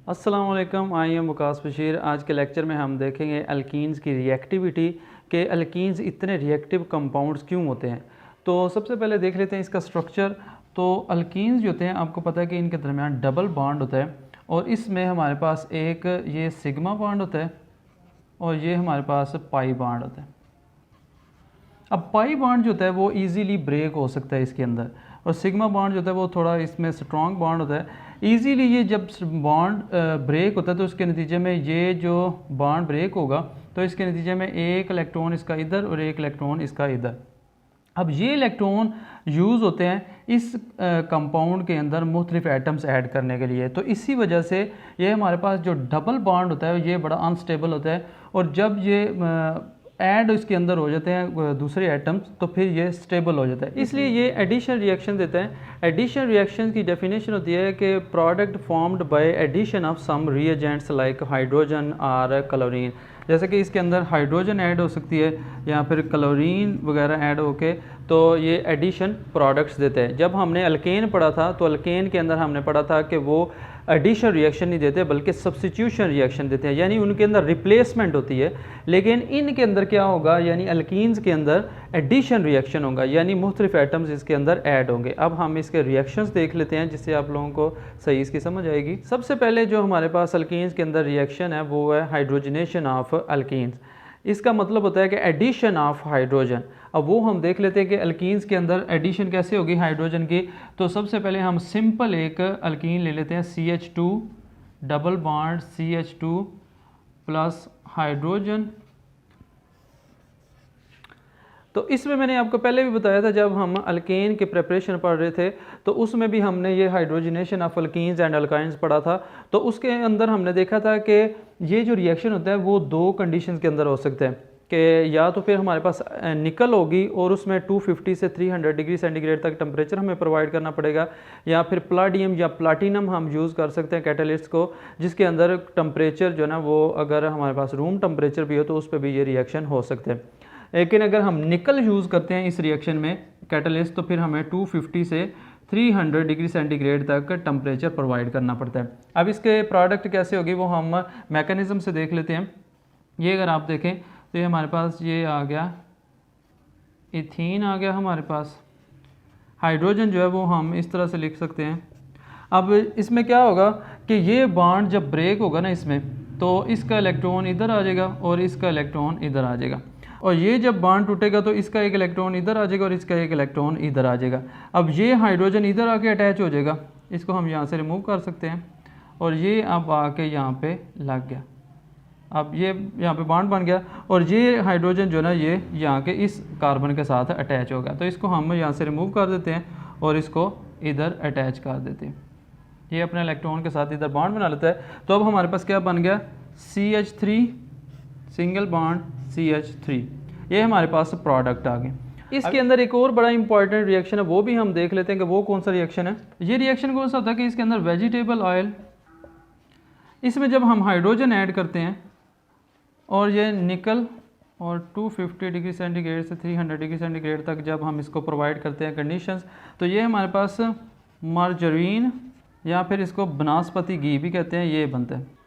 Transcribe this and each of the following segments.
अस्सलाम वालेकुम, I am Waqas Bashir. आज के लेक्चर में हम देखेंगे अल्कीन्स की रिएक्टिविटी के अल्कीन्स इतने रिएक्टिव कंपाउंड्स क्यों होते हैं। तो सबसे पहले देख लेते हैं इसका स्ट्रक्चर। तो अल्कीन्स जो होते हैं आपको पता है कि इनके दरमियान डबल बॉन्ड होता है और इसमें हमारे पास एक ये सिग्मा बॉन्ड होता है और ये हमारे पास पाई बॉन्ड होता है। अब पाई बॉन्ड जो होता है वो इजीली ब्रेक हो सकता है इसके अंदर, और सिग्मा बॉन्ड जो होता है वो थोड़ा इसमें स्ट्रॉन्ग बॉन्ड होता है। इजीली ये जब बॉन्ड ब्रेक होता है तो इसके नतीजे में ये जो बॉन्ड ब्रेक होगा तो इसके नतीजे में एक इलेक्ट्रॉन इसका इधर और एक इलेक्ट्रॉन इसका इधर। अब ये इलेक्ट्रॉन यूज़ होते हैं इस कंपाउंड के अंदर मुख्तलिफ एटम्स ऐड करने के लिए। तो इसी वजह से ये हमारे पास जो डबल बॉन्ड होता है ये बड़ा अनस्टेबल होता है, और जब ये ऐड इसके अंदर हो जाते हैं दूसरे एटम्स तो फिर ये स्टेबल हो जाता है, इसलिए ये एडिशन रिएक्शन देता है। एडिशन रिएक्शन की डेफिनेशन होती है कि product formed by addition of some reagents like hydrogen और क्लोरीन। जैसे कि इसके अंदर हाइड्रोजन ऐड हो सकती है या फिर क्लोरीन वगैरह ऐड होके तो ये एडिशन प्रोडक्ट्स देते हैं। जब हमने अल्केन पढ़ा था तो अल्केन के अंदर हमने पढ़ा था कि वो एडिशन रिएक्शन नहीं देते बल्कि सब्स्टिट्यूशन रिएक्शन देते हैं, यानी उनके अंदर रिप्लेसमेंट होती है। लेकिन इनके अंदर क्या होगा, यानी अल्कीन्स के अंदर एडिशन रिएक्शन होगा, यानी मुख्तलिफ एटम्स इसके अंदर ऐड होंगे। अब हम इसके रिएक्शंस देख लेते हैं जिससे आप लोगों को सही इसकी समझ आएगी। सबसे पहले जो हमारे पास अल्कीन्स के अंदर रिएक्शन है वो है हाइड्रोजनेशन ऑफ अल्कीन्स। इसका मतलब होता है कि एडिशन ऑफ हाइड्रोजन। अब वो हम देख लेते हैं कि अल्कीन्स के अंदर एडिशन कैसे होगी हाइड्रोजन की। तो सबसे पहले हम सिंपल एक अल्कीन ले लेते हैं CH2 double bond CH2 plus hydrogen. तो इसमें मैंने आपको पहले भी बताया था जब हम अल्केन के प्रिपरेशन पढ़ रहे थे तो उसमें भी हमने ये hydrogenation of alkenes and alkynes पढ़ा था। तो उसके अंदर हमने देखा था कि ये जो रिएक्शन होता है वो दो कंडीशंस के अंदर हो सकते हैं कि या तो फिर हमारे पास निकल होगी और उसमें 250 से 300 डिग्री सेंटीग्रेड तक टेम्परेचर हमें प्रोवाइड करना पड़ेगा, या फिर प्लाटियम या प्लाटिनम हम यूज़ कर सकते हैं कैटलिस्ट को, जिसके अंदर टेम्परेचर जो है ना वो अगर हमारे पास रूम टेम्परेचर भी हो तो उस पर भी ये रिएक्शन हो सकते हैं। लेकिन अगर हम निकल यूज़ करते हैं इस रिएक्शन में कैटलिस्ट तो फिर हमें 250 से 300 डिग्री सेंटीग्रेड तक टेम्परेचर प्रोवाइड करना पड़ता है। अब इसके प्रोडक्ट कैसे होगी वो हम मैकेनिज़्म से देख लेते हैं। ये अगर आप देखें तो ये हमारे पास ये आ गया इथीन आ गया हमारे पास। हाइड्रोजन जो है वो हम इस तरह से लिख सकते हैं। अब इसमें क्या होगा कि ये बॉन्ड जब ब्रेक होगा ना इसमें तो इसका इलेक्ट्रॉन इधर आ जाएगा और इसका इलेक्ट्रॉन इधर आ जाएगा, और ये जब बॉन्ड टूटेगा तो इसका एक इलेक्ट्रॉन इधर आ जाएगा और इसका एक इलेक्ट्रॉन इधर आ जाएगा। अब ये हाइड्रोजन इधर आके अटैच हो जाएगा, इसको हम यहाँ से रिमूव कर सकते हैं और ये अब आके यहाँ पे लग गया। अब ये यहाँ पे बॉन्ड बन गया और ये हाइड्रोजन जो ना ये यहाँ के इस कार्बन के साथ अटैच हो गया, तो इसको हम यहाँ से रिमूव कर देते हैं और इसको इधर अटैच कर देते हैं। ये अपने इलेक्ट्रॉन के साथ इधर बॉन्ड बना लेता है। तो अब हमारे पास क्या बन गया CH3 सिंगल बॉन्ड CH3, ये हमारे पास प्रोडक्ट आ गए। इसके अंदर एक और बड़ा इंपॉर्टेंट रिएक्शन है वो भी हम देख लेते हैं कि वो कौन सा रिएक्शन है। ये रिएक्शन कौन सा होता है कि इसके अंदर वेजिटेबल ऑयल, इसमें जब हम हाइड्रोजन ऐड करते हैं और ये निकल और 250 डिग्री सेंटीग्रेड से 300 डिग्री सेंटीग्रेड तक जब हम इसको प्रोवाइड करते हैं कंडीशंस, तो ये हमारे पास मार्जरीन या फिर इसको बनास्पति घी भी कहते हैं, ये बनता है।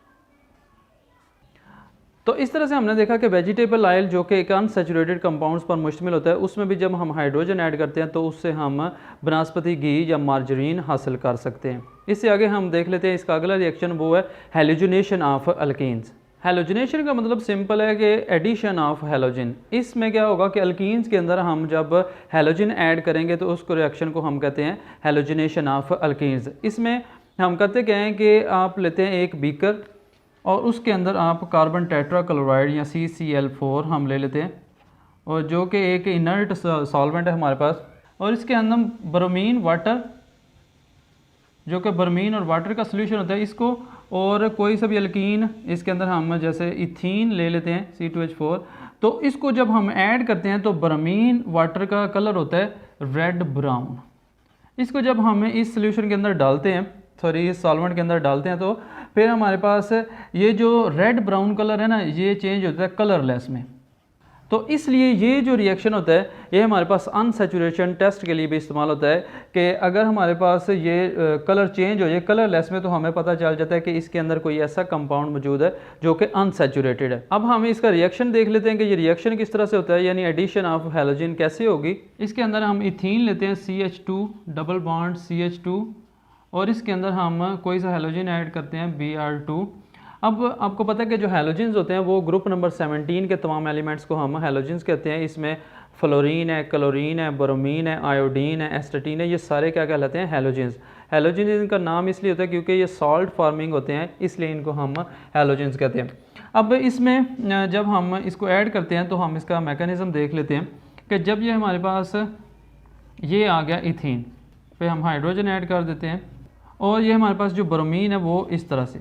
तो इस तरह से हमने देखा कि वेजिटेबल ऑयल जो कि एक अनसैचुरेटेड कंपाउंड्स पर मुश्तमिल होता है उसमें भी जब हम हाइड्रोजन ऐड करते हैं तो उससे हम बनास्पति घी या मार्जरीन हासिल कर सकते हैं। इससे आगे हम देख लेते हैं इसका अगला रिएक्शन वो है हैलोजनेशन ऑफ अल्कीन्स। हैलोजनेशन का मतलब सिंपल है कि एडिशन ऑफ हैलोजन। इसमें क्या होगा कि अल्कीन्स के अंदर हम जब हैलोजन ऐड करेंगे तो उसको रिएक्शन को हम कहते हैं हैलोजनेशन ऑफ अल्कीन्स। इसमें हम करते क्या हैं कि आप लेते हैं एक बीकर और उसके अंदर आप कार्बन टेट्राक्लोराइड या CCl4 हम ले लेते हैं, और जो कि एक इनर्ट सॉल्वेंट है हमारे पास, और इसके अंदर ब्रोमीन वाटर जो कि ब्रोमीन और वाटर का सोल्यूशन होता है इसको, और कोई सा भी अल्कीन इसके अंदर हम जैसे इथीन ले लेते हैं C2H4, तो इसको जब हम ऐड करते हैं तो ब्रोमीन वाटर का कलर होता है रेड ब्राउन। इसको जब हम इस सोल्यूशन के अंदर डालते हैं, सॉरी इस सॉल्वेंट के अंदर डालते हैं, तो फिर हमारे पास ये जो रेड ब्राउन कलर है ना ये चेंज होता है कलरलेस में। तो इसलिए ये जो रिएक्शन होता है ये हमारे पास अनसैचुरेशन टेस्ट के लिए भी इस्तेमाल होता है कि अगर हमारे पास ये कलर चेंज हो जाए कलरलेस में, तो हमें पता चल जाता है कि इसके अंदर कोई ऐसा कंपाउंड मौजूद है जो कि अनसैचुरेटेड है। अब हम इसका रिएक्शन देख लेते हैं कि ये रिएक्शन किस तरह से होता है, यानी एडिशन ऑफ हैलोजन कैसे होगी। इसके अंदर हम इथीन लेते हैं CH2 डबल बॉन्ड CH2 और इसके अंदर हम कोई सा हैलोजन ऐड करते हैं Br2। अब आपको पता है कि जो हैलोजेंस होते हैं वो ग्रुप नंबर 17 के तमाम एलिमेंट्स को हम हैलोजेंस कहते हैं। इसमें फ्लोरीन है, क्लोरीन है, ब्रोमीन है, आयोडीन है, एस्टेटीन है, ये सारे क्या कहलाते हैं, हैलोजेंस। हैलोजेंस इनका नाम इसलिए होता है क्योंकि ये सॉल्ट फार्मिंग होते हैं, इसलिए इनको हम हैलोजेंस कहते हैं। अब इसमें जब हम इसको ऐड करते हैं तो हम इसका मैकेनिज़्म देख लेते हैं कि जब ये हमारे पास ये आ गया इथीन पे हम हाइड्रोजन ऐड कर देते हैं और ये हमारे पास जो ब्रोमीन है वो इस तरह से।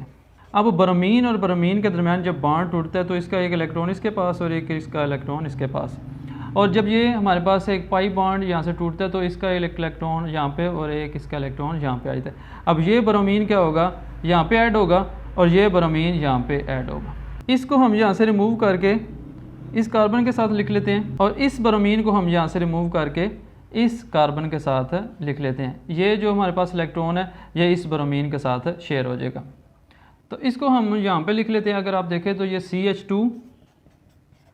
अब ब्रोमीन और ब्रोमीन के दरमियान जब बॉन्ड टूटता है तो इसका एक इलेक्ट्रॉन इसके पास और एक इसका इलेक्ट्रॉन इसके पास, और जब ये हमारे पास एक पाई बॉन्ड यहाँ से टूटता है तो इसका इलेक्ट्रॉन यहाँ पे और एक इसका इलेक्ट्रॉन यहाँ पे आ जाता है। अब ये ब्रोमीन क्या होगा, यहाँ पे ऐड होगा और ये ब्रोमीन यहाँ पे ऐड होगा। इसको हम यहाँ से रिमूव करके इस कार्बन के साथ लिख लेते हैं और इस ब्रोमीन को हम यहाँ से रिमूव करके इस कार्बन के साथ लिख लेते हैं। ये जो हमारे पास इलेक्ट्रॉन है ये इस ब्रोमीन के साथ शेयर हो जाएगा। तो इसको हम यहाँ पे लिख लेते हैं। अगर आप देखें तो ये CH2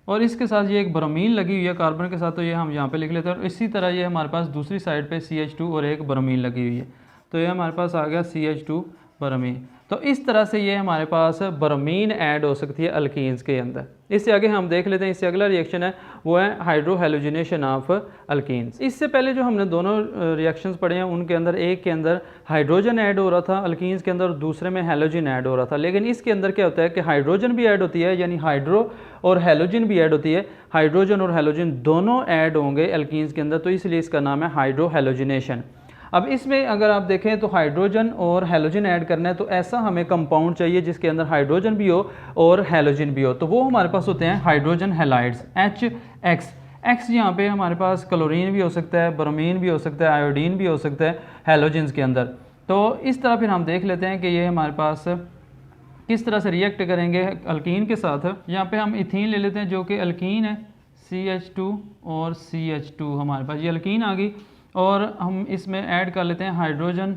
और इसके साथ ये एक ब्रोमीन लगी हुई है कार्बन के साथ, तो ये हम यहाँ पे लिख लेते हैं। और इसी तरह ये हमारे पास दूसरी साइड पे CH2 और एक ब्रोमीन लगी हुई है, तो ये हमारे पास आ गया CH2 ब्रोमीन। तो इस तरह से ये हमारे पास ब्रोमीन ऐड हो सकती है अल्कीन्स के अंदर। इससे आगे हम देख लेते हैं, इससे अगला रिएक्शन है वो है हाइड्रोहेलोजिनेशन ऑफ अल्कीन्स। इससे पहले जो हमने दोनों रिएक्शंस पढ़े हैं उनके अंदर एक के अंदर हाइड्रोजन ऐड हो रहा था अल्कीन्स के अंदर, दूसरे में हैलोजन ऐड हो रहा था। लेकिन इसके अंदर क्या होता है कि हाइड्रोजन भी ऐड होती है, यानी हाइड्रो और हैलोजन भी ऐड होती है। हाइड्रोजन और हैलोजन दोनों ऐड होंगे अल्कीन्स के अंदर, तो इसलिए इसका नाम है हाइड्रोहेलोजिनेशन। अब इसमें अगर आप देखें तो हाइड्रोजन और हैलोजन ऐड करना है तो ऐसा हमें कंपाउंड चाहिए जिसके अंदर हाइड्रोजन भी हो और हैलोजन भी हो, तो वो हमारे पास होते हैं हाइड्रोजन हैलाइड्स HX यहाँ पे हमारे पास क्लोरीन भी हो सकता है, ब्रोमीन भी हो सकता है, आयोडीन भी हो सकता है हैलोजेंस के अंदर। तो इस तरह फिर हम देख लेते हैं कि ये हमारे पास किस तरह से रिएक्ट करेंगे अल्कीन के साथ। यहाँ पे हम इथीन ले लेते हैं जो कि अल्कीन है, CH2 और CH2 हमारे पास ये अल्कीन आ गई। और हम इसमें ऐड कर लेते हैं हाइड्रोजन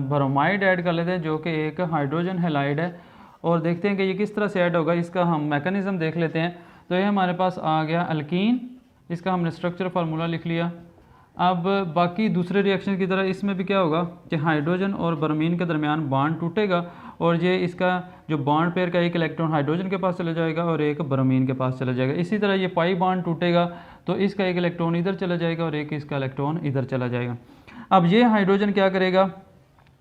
ब्रोमाइड ऐड कर लेते हैं जो कि एक हाइड्रोजन हैलाइड है, और देखते हैं कि ये किस तरह से ऐड होगा। इसका हम मैकेनिज़्म देख लेते हैं। तो ये हमारे पास आ गया अल्कीन, इसका हमने स्ट्रक्चर फार्मूला लिख लिया। अब बाकी दूसरे रिएक्शन की तरह इसमें भी क्या होगा कि हाइड्रोजन और ब्रोमीन के दरमियान बॉन्ड टूटेगा और ये इसका जो बॉन्ड पेयर का एक इलेक्ट्रॉन हाइड्रोजन के पास चला जाएगा और एक ब्रोमीन के पास चला जाएगा। इसी तरह ये पाई बॉन्ड टूटेगा तो इसका एक इलेक्ट्रॉन इधर चला जाएगा और एक इसका इलेक्ट्रॉन इधर चला जाएगा। अब ये हाइड्रोजन क्या करेगा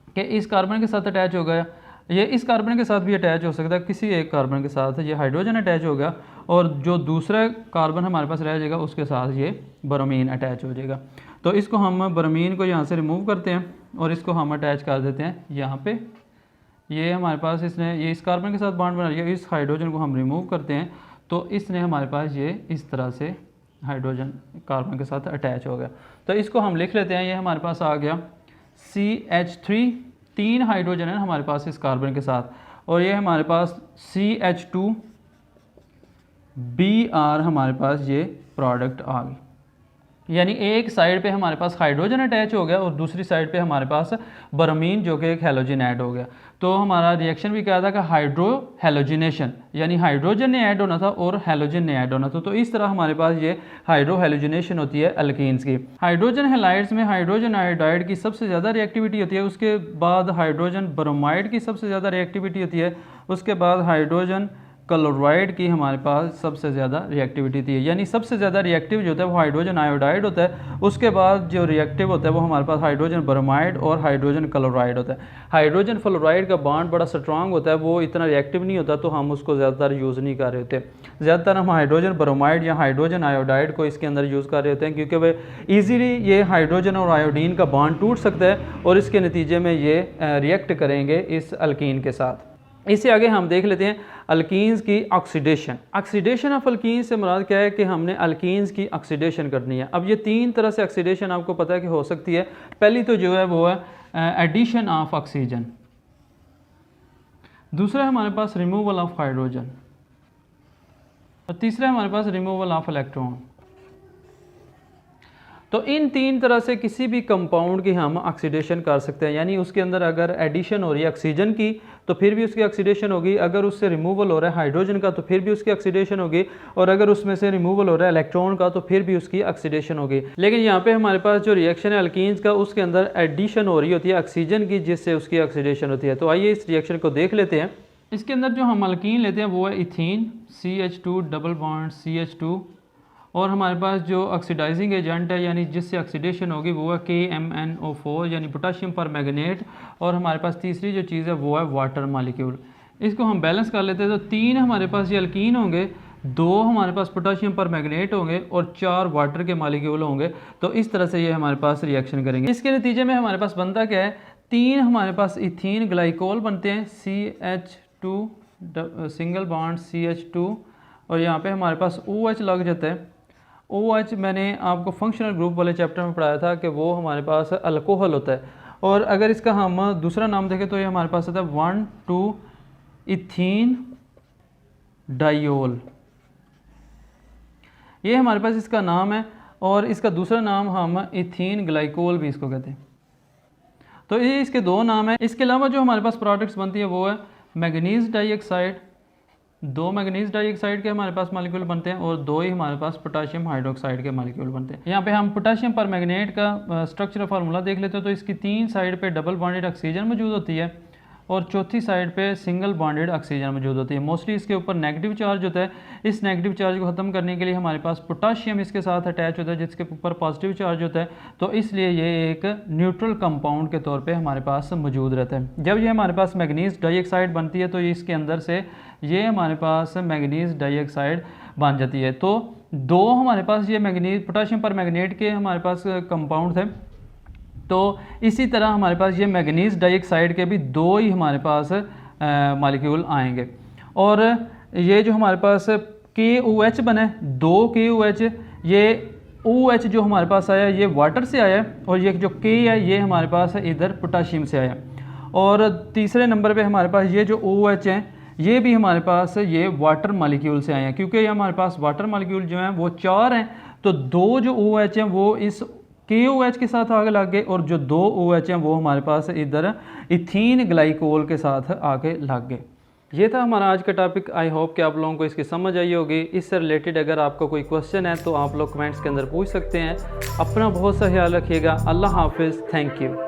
कि इस कार्बन के साथ अटैच हो गया, ये इस कार्बन के साथ भी अटैच हो सकता है, किसी एक कार्बन के साथ ये हाइड्रोजन अटैच हो गया और जो दूसरा कार्बन हमारे पास रह जाएगा उसके साथ ये ब्रोमीन अटैच हो जाएगा। तो इसको हम ब्रोमीन को यहाँ से रिमूव करते हैं और इसको हम अटैच कर देते हैं यहाँ पे। ये हमारे पास इसने ये इस कार्बन के साथ बॉन्ड बना लिया, इस हाइड्रोजन को हम रिमूव करते हैं तो इसने हमारे पास ये इस तरह से हाइड्रोजन कार्बन के साथ अटैच हो गया। तो इसको हम लिख लेते हैं, ये हमारे पास आ गया CH3, 3 हाइड्रोजन है हमारे पास इस कार्बन के साथ, और ये हमारे पास CH2 Br हमारे पास ये प्रोडक्ट आ गई। यानी एक साइड पे हमारे पास हाइड्रोजन अटैच हो गया और दूसरी साइड पे हमारे पास ब्रोमीन जो कि एक हैलोजन ऐड हो गया। तो हमारा रिएक्शन भी क्या था कि हाइड्रो हैलोजिनेशन, यानी हाइड्रोजन ने ऐड होना था और हैलोजन ने ऐड होना था। तो इस तरह हमारे पास ये हाइड्रो हैलोजिनेशन होती है अल्कीन्स की। हाइड्रोजन हैलाइड्स में हाइड्रोजन आयोडाइड की सबसे ज़्यादा रिएक्टिविटी होती है, उसके बाद हाइड्रोजन ब्रोमाइड की सबसे ज़्यादा रिएक्टिविटी होती है, उसके बाद हाइड्रोजन क्लोराइड की हमारे पास सबसे ज़्यादा रिएक्टिविटी थी। यानी सबसे ज़्यादा रिएक्टिव जो होता है वो हाइड्रोजन आयोडाइड होता है, उसके बाद जो रिएक्टिव होता है वो हमारे पास हाइड्रोजन ब्रोमाइड और हाइड्रोजन क्लोराइड होता है। हाइड्रोजन फ्लोराइड का बॉन्ड बड़ा स्ट्रांग होता है, वो इतना रिएक्टिव नहीं होता, तो हम उसको ज़्यादातर यूज़ नहीं कर रहे होते। ज़्यादातर हम हाइड्रोजन ब्रोमाइड या हाइड्रोजन आयोडाइड को इसके अंदर यूज़ कर रहे होते हैं क्योंकि वह ईजीली ये हाइड्रोजन और आयोडीन का बॉन्ड टूट सकता है और इसके नतीजे में ये रिएक्ट करेंगे इस अल्कीन के साथ। इससे आगे हम देख लेते हैं अल्कीन्स की ऑक्सीडेशन। ऑक्सीडेशन ऑफ अल्कीन्स से मुराद क्या है कि हमने अल्कीन्स की ऑक्सीडेशन करनी है। अब ये 3 तरह से ऑक्सीडेशन आपको पता है कि हो सकती है। पहली तो जो है वो है एडिशन ऑफ ऑक्सीजन, दूसरा हमारे पास रिमूवल ऑफ हाइड्रोजन, और तीसरा हमारे पास रिमूवल ऑफ इलेक्ट्रॉन। तो इन तीन तरह से किसी भी कंपाउंड की हम ऑक्सीडेशन कर सकते हैं, यानी उसके अंदर अगर एडिशन हो रही है ऑक्सीजन की तो फिर भी उसकी ऑक्सीडेशन होगी, अगर उससे रिमूवल हो रहा है हाइड्रोजन का तो फिर भी उसकी ऑक्सीडेशन होगी, और अगर उसमें से रिमूवल हो रहा है इलेक्ट्रॉन का तो फिर भी उसकी ऑक्सीडेशन होगी। लेकिन यहाँ पे हमारे पास जो रिएक्शन है अल्कीन्स का, उसके अंदर एडिशन हो रही होती है ऑक्सीजन की, जिससे उसकी ऑक्सीडेशन होती है। तो आइए इस रिएक्शन को देख लेते हैं। इसके अंदर जो हम अल्कीन लेते हैं वो है ethene, CH2 double bond CH2, और हमारे पास जो ऑक्सीडाइजिंग एजेंट है यानी जिससे ऑक्सीडेशन होगी वो है KMnO4 यानी पोटाशियम पर मैग्नेट, और हमारे पास तीसरी जो चीज़ है वो है वाटर मॉलिक्यूल। इसको हम बैलेंस कर लेते हैं तो 3 हमारे पास ये अल्कीन होंगे, 2 हमारे पास पोटाशियम पर मैग्नेट होंगे और 4 वाटर के मॉलिक्यूल होंगे। तो इस तरह से ये हमारे पास रिएक्शन करेंगे। इसके नतीजे में हमारे पास बनता क्या है, 3 हमारे पास इथीन ग्लाइकोल बनते हैं, CH2 सिंगल बॉन्ड CH2, और यहाँ पे हमारे पास OH लग जाता है। OH मैंने आपको फंक्शनल ग्रुप वाले चैप्टर में पढ़ाया था कि वो हमारे पास अल्कोहल होता है, और अगर इसका हम दूसरा नाम देखें तो ये हमारे पास आता है 1,2 इथीन डाइयोल, ये हमारे पास इसका नाम है, और इसका दूसरा नाम हम इथीन ग्लाइकोल भी इसको कहते हैं। तो ये इसके 2 नाम हैं। इसके अलावा जो हमारे पास प्रोडक्ट्स बनती है वो है मैंगनीज डाइऑक्साइड, 2 मैंगनीज डाइऑक्साइड के हमारे पास मॉलिक्यूल बनते हैं, और 2 ही हमारे पास पोटाशियम हाइड्रोक्साइड के मॉलिक्यूल बनते हैं। यहाँ पे हम पोटाशियम पर मैग्नेट का स्ट्रक्चरल फार्मूला देख लेते हैं। तो इसकी 3 साइड पे डबल बॉन्डेड ऑक्सीजन मौजूद होती है, और चौथी साइड पे सिंगल बॉन्डेड ऑक्सीजन मौजूद होती है। मोस्टली इसके ऊपर नेगेटिव चार्ज होता है। इस नेगेटिव चार्ज को ख़त्म करने के लिए हमारे पास पोटाशियम इसके साथ अटैच होता है जिसके ऊपर पॉजिटिव चार्ज होता है, तो इसलिए ये एक न्यूट्रल कंपाउंड के तौर पे हमारे पास मौजूद रहता है। जब ये हमारे पास मैंगनीज डाइऑक्साइड बनती है तो ये इसके अंदर से ये हमारे पास मैंगनीज डाइऑक्साइड बन जाती है। तो 2 हमारे पास ये मैंगनीज पोटाशियम पर मैग्नेट के हमारे पास कंपाउंड थे, तो इसी तरह हमारे पास ये मैंगनीज डाइऑक्साइड के भी 2 ही हमारे पास मॉलिक्यूल आएंगे। और ये जो हमारे पास KOH बने 2 KOH, ये OH जो हमारे पास आया ये वाटर से आया है, और ये जो K है ये हमारे पास इधर पोटाशियम से आया। और तीसरे नंबर पे हमारे पास ये जो OH हैं ये भी हमारे पास ये वाटर मॉलिक्यूल से आए हैं, क्योंकि ये हमारे पास वाटर मॉलिक्यूल जो हैं वो 4 हैं, तो 2 जो OH हैं वो इस KOH के साथ आगे लग गए, और जो 2 OH हैं वो हमारे पास इधर इथीन ग्लाइकोल के साथ आगे लग गए। ये था हमारा आज का टॉपिक। आई होप कि आप लोगों को इसकी समझ आई होगी। इससे रिलेटेड अगर आपका कोई क्वेश्चन है तो आप लोग कमेंट्स के अंदर पूछ सकते हैं। अपना बहुत सा ख्याल रखिएगा। अल्लाह हाफिज़। Thank you.